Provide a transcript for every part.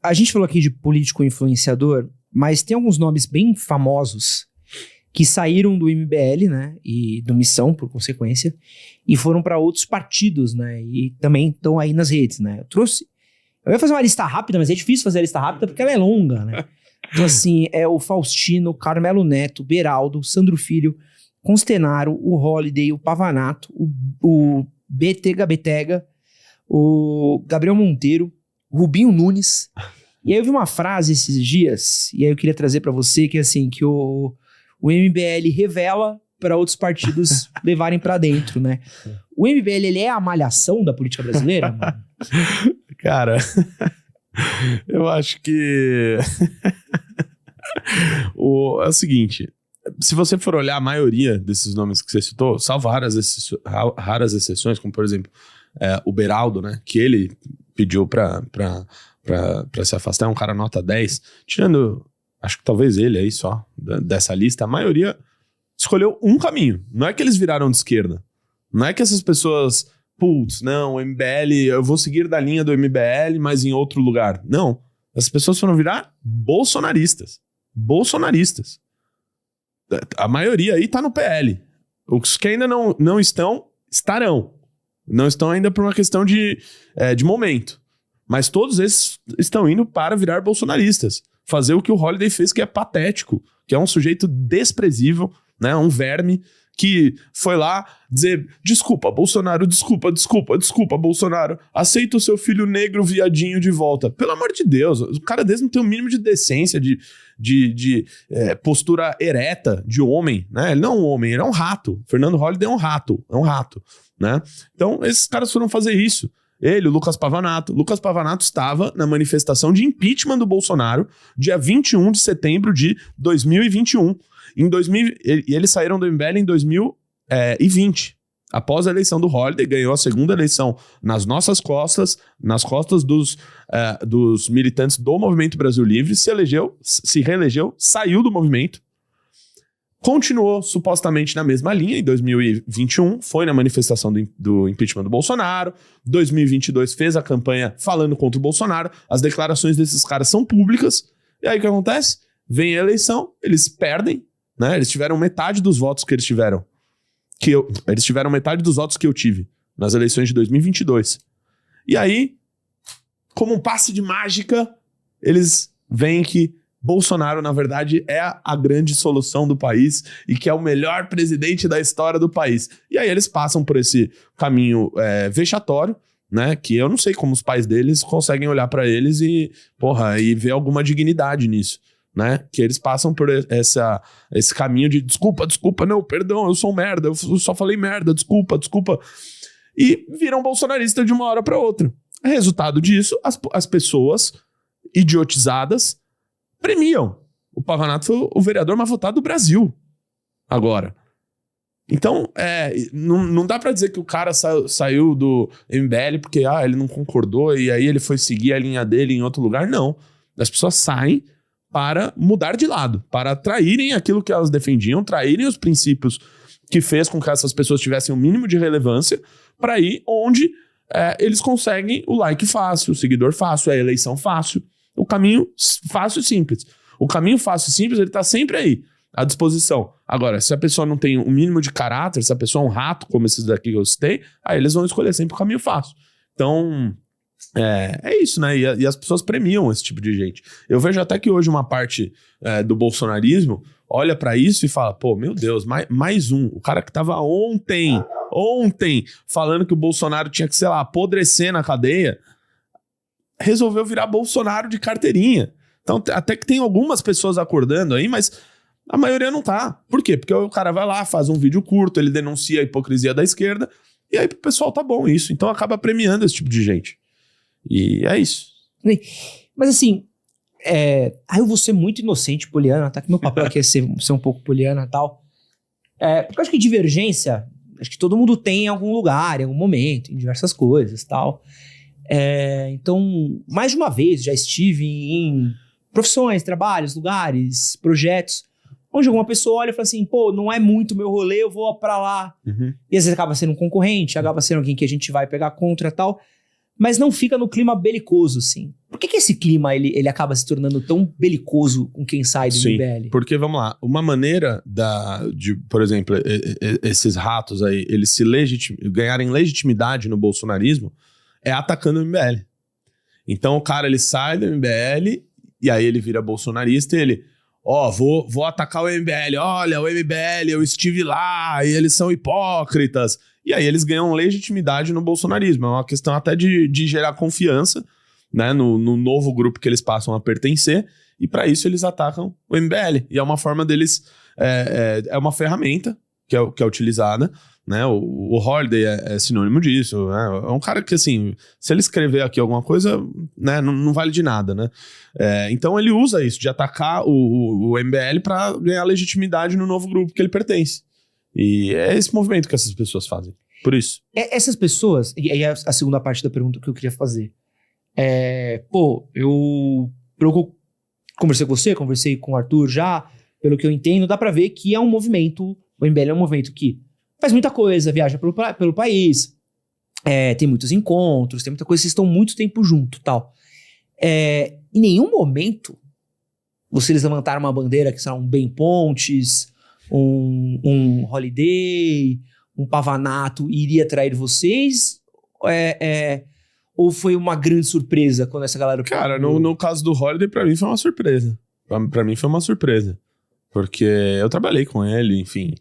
a gente falou aqui de político influenciador, mas tem alguns nomes bem famosos que saíram do MBL, né, e do Missão, por consequência, e foram para outros partidos, né, e também estão aí nas redes, né. Eu ia fazer uma lista rápida, mas é difícil fazer a lista rápida porque ela é longa, né. Então, assim, é o Faustino, Carmelo Neto, Beraldo, Sandro Filho, Constenaro, o Holiday, o Pavanato, o BT Gabetega, o Gabriel Monteiro, o Rubinho Nunes. E aí eu vi uma frase esses dias, e aí eu queria trazer pra você, que é assim, que o MBL revela para outros partidos levarem pra dentro, né? O MBL, ele é a malhação da política brasileira, mano? Cara, eu acho que é o seguinte, se você for olhar a maioria desses nomes que você citou, salvo raras exceções, como por exemplo o Beraldo, né, que ele pediu pra se afastar, é um cara nota 10, tirando, acho que talvez ele aí só, dessa lista, a maioria escolheu um caminho. Não é que eles viraram de esquerda, não é que essas pessoas, putz, não, o MBL, eu vou seguir da linha do MBL, mas em outro lugar. Não, as pessoas foram virar bolsonaristas. A maioria aí tá no PL. Os que ainda não estão, estarão. Não estão ainda por uma questão de momento. Mas todos esses estão indo para virar bolsonaristas. Fazer o que o Holiday fez, que é patético. Que é um sujeito desprezível, né? Um verme que foi lá dizer: desculpa, Bolsonaro, desculpa, Bolsonaro. Aceita o seu filho negro viadinho de volta. Pelo amor de Deus, o cara desse não tem o mínimo de decência, de postura ereta de homem, né? Ele não é um homem, ele é um rato. Fernando Holiday é um rato, né? Então, esses caras foram fazer isso. Ele, o Lucas Pavanato. Lucas Pavanato estava na manifestação de impeachment do Bolsonaro, dia 21 de setembro de 2021. E eles saíram do MBL em 2020. Após a eleição do Holiday, ganhou a segunda eleição nas nossas costas, nas costas dos militantes do Movimento Brasil Livre, se reelegeu, saiu do movimento, continuou supostamente na mesma linha em 2021, foi na manifestação do impeachment do Bolsonaro, 2022 fez a campanha falando contra o Bolsonaro, as declarações desses caras são públicas, e aí o que acontece? Vem a eleição, eles perdem, né? Eles tiveram metade dos votos que eles tiveram. Eles tiveram metade dos votos que eu tive nas eleições de 2022. E aí, como um passe de mágica, eles veem que Bolsonaro, na verdade, é a grande solução do país e que é o melhor presidente da história do país. E aí eles passam por esse caminho vexatório, né? Que eu não sei como os pais deles conseguem olhar pra eles e ver alguma dignidade nisso. Né? Que eles passam por esse caminho de desculpa, não, perdão, eu sou um merda, eu só falei merda, desculpa, e viram bolsonaristas de uma hora para outra. Resultado disso, as pessoas idiotizadas premiam. O Pavanato foi o vereador mais votado do Brasil agora. Então, não dá pra dizer que o cara saiu do MBL porque ele não concordou e aí ele foi seguir a linha dele em outro lugar. Não. As pessoas saem para mudar de lado, para traírem aquilo que elas defendiam, traírem os princípios que fez com que essas pessoas tivessem o mínimo de relevância, para ir onde eles conseguem o like fácil, o seguidor fácil, a eleição fácil, o caminho fácil e simples. O caminho fácil e simples, ele tá sempre aí, à disposição. Agora, se a pessoa não tem o mínimo de caráter, se a pessoa é um rato, como esses daqui que eu citei, aí eles vão escolher sempre o caminho fácil. Então, é isso, né? E as pessoas premiam esse tipo de gente. Eu vejo até que hoje uma parte do bolsonarismo olha pra isso e fala, pô, meu Deus, mais um. O cara que tava ontem falando que o Bolsonaro tinha que, sei lá, apodrecer na cadeia, resolveu virar Bolsonaro de carteirinha. Então, até que tem algumas pessoas acordando aí, mas a maioria não tá. Por quê? Porque o cara vai lá, faz um vídeo curto, ele denuncia a hipocrisia da esquerda, e aí pro pessoal tá bom isso. Então acaba premiando esse tipo de gente. E é isso. Mas assim, eu vou ser muito inocente, poliana, tá? Que meu papel aqui é ser um pouco poliana e tal. Porque eu acho que divergência, acho que todo mundo tem em algum lugar, em algum momento, em diversas coisas e tal. Então, mais de uma vez já estive em profissões, trabalhos, lugares, projetos, onde alguma pessoa olha e fala assim, pô, não é muito meu rolê, eu vou pra lá. Uhum. E às vezes acaba sendo um concorrente, acaba sendo alguém que a gente vai pegar contra e tal. mas não fica no clima belicoso, sim. Por que esse clima ele acaba se tornando tão belicoso com quem sai do MBL? Porque, vamos lá, uma maneira de, por exemplo, esses ratos aí, eles ganharem legitimidade no bolsonarismo é atacando o MBL. Então o cara, ele sai do MBL e aí ele vira bolsonarista e ele, vou atacar o MBL, olha, o MBL, eu estive lá e eles são hipócritas. E aí eles ganham legitimidade no bolsonarismo. É uma questão até de gerar confiança, né, no novo grupo que eles passam a pertencer, e para isso eles atacam o MBL. E é uma forma deles... É uma ferramenta que é utilizada, né? O Holiday é sinônimo disso, né? É um cara que, assim, se ele escrever aqui alguma coisa, né, não vale de nada, né? Então ele usa isso, de atacar o MBL para ganhar legitimidade no novo grupo que ele pertence. E é esse movimento que essas pessoas fazem. Por isso. Essas pessoas, e aí a segunda parte da pergunta que eu queria fazer. Eu conversei com você, conversei com o Arthur já, pelo que eu entendo, dá pra ver que é um movimento, o MBL é um movimento que faz muita coisa, viaja pelo país, tem muitos encontros, tem muita coisa, vocês estão muito tempo junto, tal. Em nenhum momento vocês levantaram uma bandeira que são um Bem Pontes, um Holiday, um Pavanato iria trair vocês? Ou foi uma grande surpresa quando essa galera... Cara, no caso do Holiday, pra mim foi uma surpresa. Pra mim foi uma surpresa. Porque eu trabalhei com ele, enfim.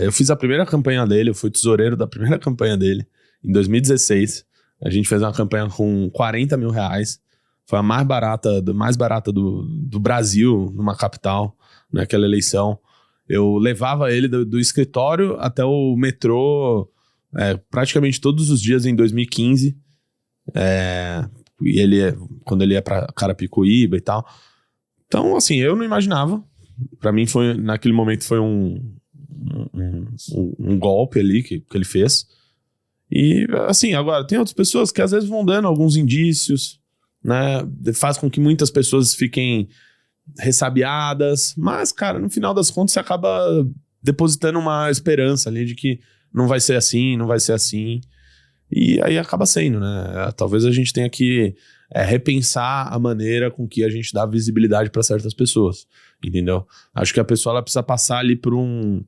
Eu fiz a primeira campanha dele, eu fui tesoureiro da primeira campanha dele, em 2016. A gente fez uma campanha com 40 mil reais. Foi a mais barata do Brasil, numa capital, naquela eleição. Eu levava ele do escritório até o metrô praticamente todos os dias em 2015. E quando ele ia pra Carapicuíba e tal. Então, assim, eu não imaginava. Pra mim, naquele momento, foi um golpe ali que ele fez. E, assim, agora, tem outras pessoas que às vezes vão dando alguns indícios, né? Faz com que muitas pessoas fiquem ressabiadas. Mas, cara, no final das contas, você acaba depositando uma esperança ali de que não vai ser assim, não vai ser assim. E aí acaba sendo, né? Talvez a gente tenha que repensar a maneira com que a gente dá visibilidade para certas pessoas, entendeu? Acho que a pessoa ela precisa passar ali por não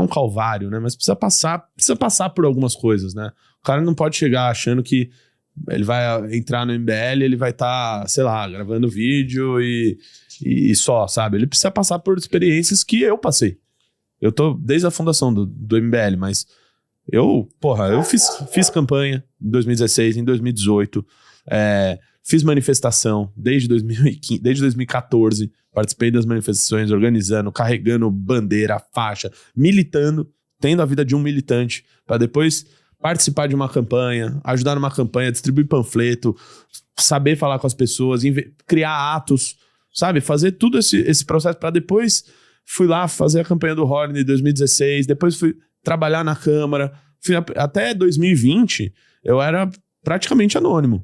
um calvário, né? Mas precisa passar por algumas coisas, né? O cara não pode chegar achando que ele vai entrar no MBL, ele vai estar, sei lá, gravando vídeo e só, sabe? Ele precisa passar por experiências que eu passei. Eu tô desde a fundação do MBL, mas eu fiz campanha em 2016, em 2018, fiz manifestação desde 2014, participei das manifestações, organizando, carregando bandeira, faixa, militando, tendo a vida de um militante, para depois participar de uma campanha, ajudar numa campanha, distribuir panfleto, saber falar com as pessoas, criar atos, sabe? Fazer tudo esse processo para depois... Fui lá fazer a campanha do Horner em 2016, depois fui trabalhar na Câmara. Até 2020, eu era praticamente anônimo.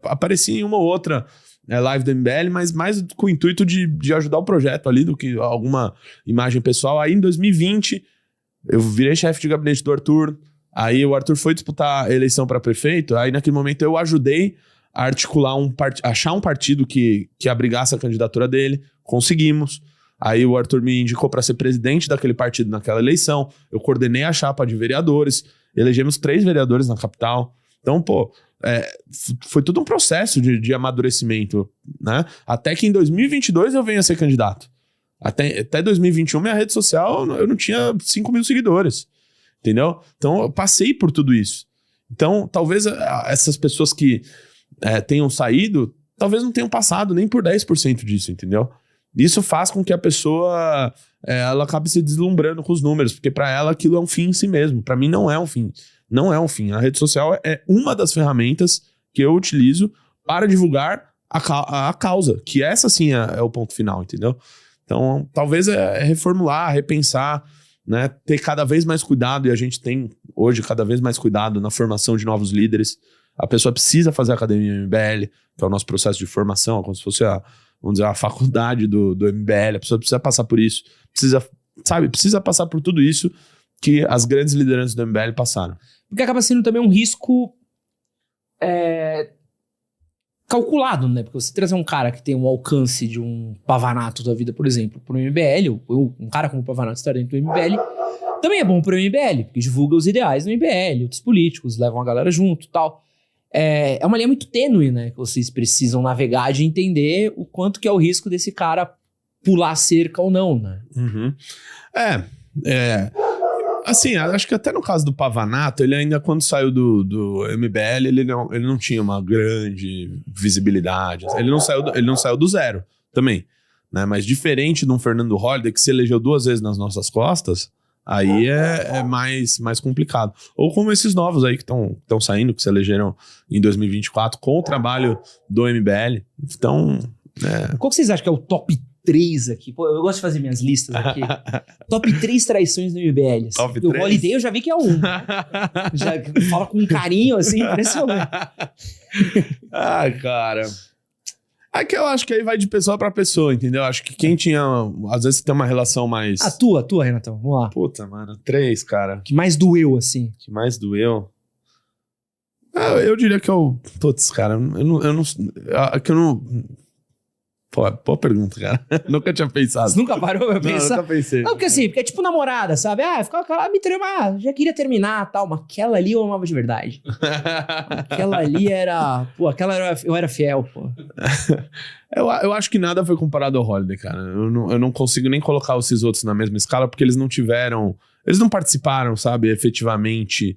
Aparecia em uma ou outra live do MBL, mas mais com o intuito de ajudar o projeto ali do que alguma imagem pessoal. Aí em 2020, eu virei chefe de gabinete do Arthur. Aí o Arthur foi disputar a eleição para prefeito. Aí naquele momento eu ajudei a articular achar um partido que abrigasse a candidatura dele. Conseguimos. Aí o Arthur me indicou para ser presidente daquele partido naquela eleição. Eu coordenei a chapa de vereadores. Elegemos 3 vereadores na capital. Então, foi todo um processo de amadurecimento, né? Até que em 2022 eu venho a ser candidato. Até 2021, minha rede social, eu não tinha 5 mil seguidores. Entendeu? Então, eu passei por tudo isso. Então, talvez essas pessoas que tenham saído, talvez não tenham passado nem por 10% disso, entendeu? Isso faz com que a pessoa ela acabe se deslumbrando com os números, porque para ela aquilo é um fim em si mesmo. Para mim não é um fim. Não é um fim. A rede social é uma das ferramentas que eu utilizo para divulgar a causa, que essa sim é o ponto final, entendeu? Então, talvez reformular, repensar, né? Ter cada vez mais cuidado, e a gente tem hoje cada vez mais cuidado na formação de novos líderes. A pessoa precisa fazer a Academia MBL, que é o nosso processo de formação, como se fosse a faculdade do MBL. A pessoa precisa passar por isso, precisa passar por tudo isso que as grandes lideranças do MBL passaram. Porque acaba sendo também um risco calculado, né? Porque você trazer um cara que tem um alcance de um Pavanato da vida, por exemplo, pro MBL, ou um cara como o Pavanato estar dentro do MBL, também é bom pro MBL, porque divulga os ideais do MBL, outros políticos, levam a galera junto e tal. É uma linha muito tênue, né? Que vocês precisam navegar de entender o quanto que é o risco desse cara pular a cerca ou não, né? Uhum. Assim, acho que até no caso do Pavanato, ele ainda quando saiu do MBL, ele não tinha uma grande visibilidade. Ele não saiu do zero também, né? Mas diferente de um Fernando Holliday, que se elegeu 2 vezes nas nossas costas, aí é mais complicado. Ou como esses novos aí que estão saindo, que se elegeram em 2024 com o trabalho do MBL. Então... Qual que vocês acham que é o top 3 aqui? Pô, eu gosto de fazer minhas listas aqui. Top 3 traições do MBL. Assim. Top 3? O Holiday eu já vi que é um. Já fala com carinho, assim, impressionante. Cara... É que eu acho que aí vai de pessoa pra pessoa, entendeu? Acho que quem tinha... Às vezes tem uma relação mais... Tua, Renatão. Vamos lá. Puta, mano. 3, cara. Que mais doeu, assim. Que mais doeu? Eu diria que eu... Putz, cara. Eu não... Pô, boa pergunta, cara. Nunca tinha pensado. Você nunca parou pra pensar? Não, nunca pensei. Não, porque assim, porque é tipo namorada, sabe? Ficava aquela, me trema, já queria terminar tal, mas aquela ali eu amava de verdade. Aquela ali era... Pô, eu era fiel, pô. Eu acho que nada foi comparado ao Holiday, cara. Eu não consigo nem colocar esses outros na mesma escala, porque eles não tiveram... Eles não participaram, sabe, efetivamente...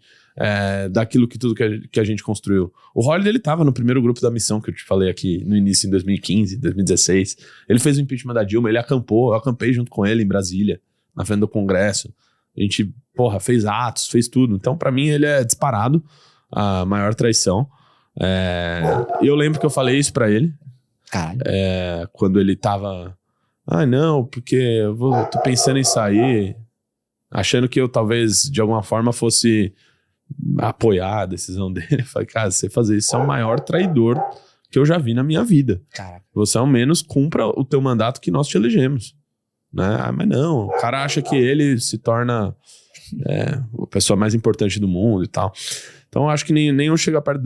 daquilo tudo que a gente construiu. O Holiday, ele tava no primeiro grupo da missão que eu te falei aqui no início, em 2015, 2016. Ele fez o impeachment da Dilma, ele acampou, eu acampei junto com ele em Brasília, na frente do Congresso. A gente, fez atos, fez tudo. Então, pra mim, ele é disparado a maior traição. Eu lembro que eu falei isso pra ele. Caralho. Quando ele tava... não, porque tô pensando em sair, achando que eu talvez, de alguma forma, fosse... apoiar a decisão dele. Eu falei, cara, você fazer isso é o maior traidor que eu já vi na minha vida. Caraca. Você ao menos cumpra o teu mandato que nós te elegemos, né? Mas não, o cara acha que ele se torna a pessoa mais importante do mundo e tal. Então eu acho que nem eu chego perto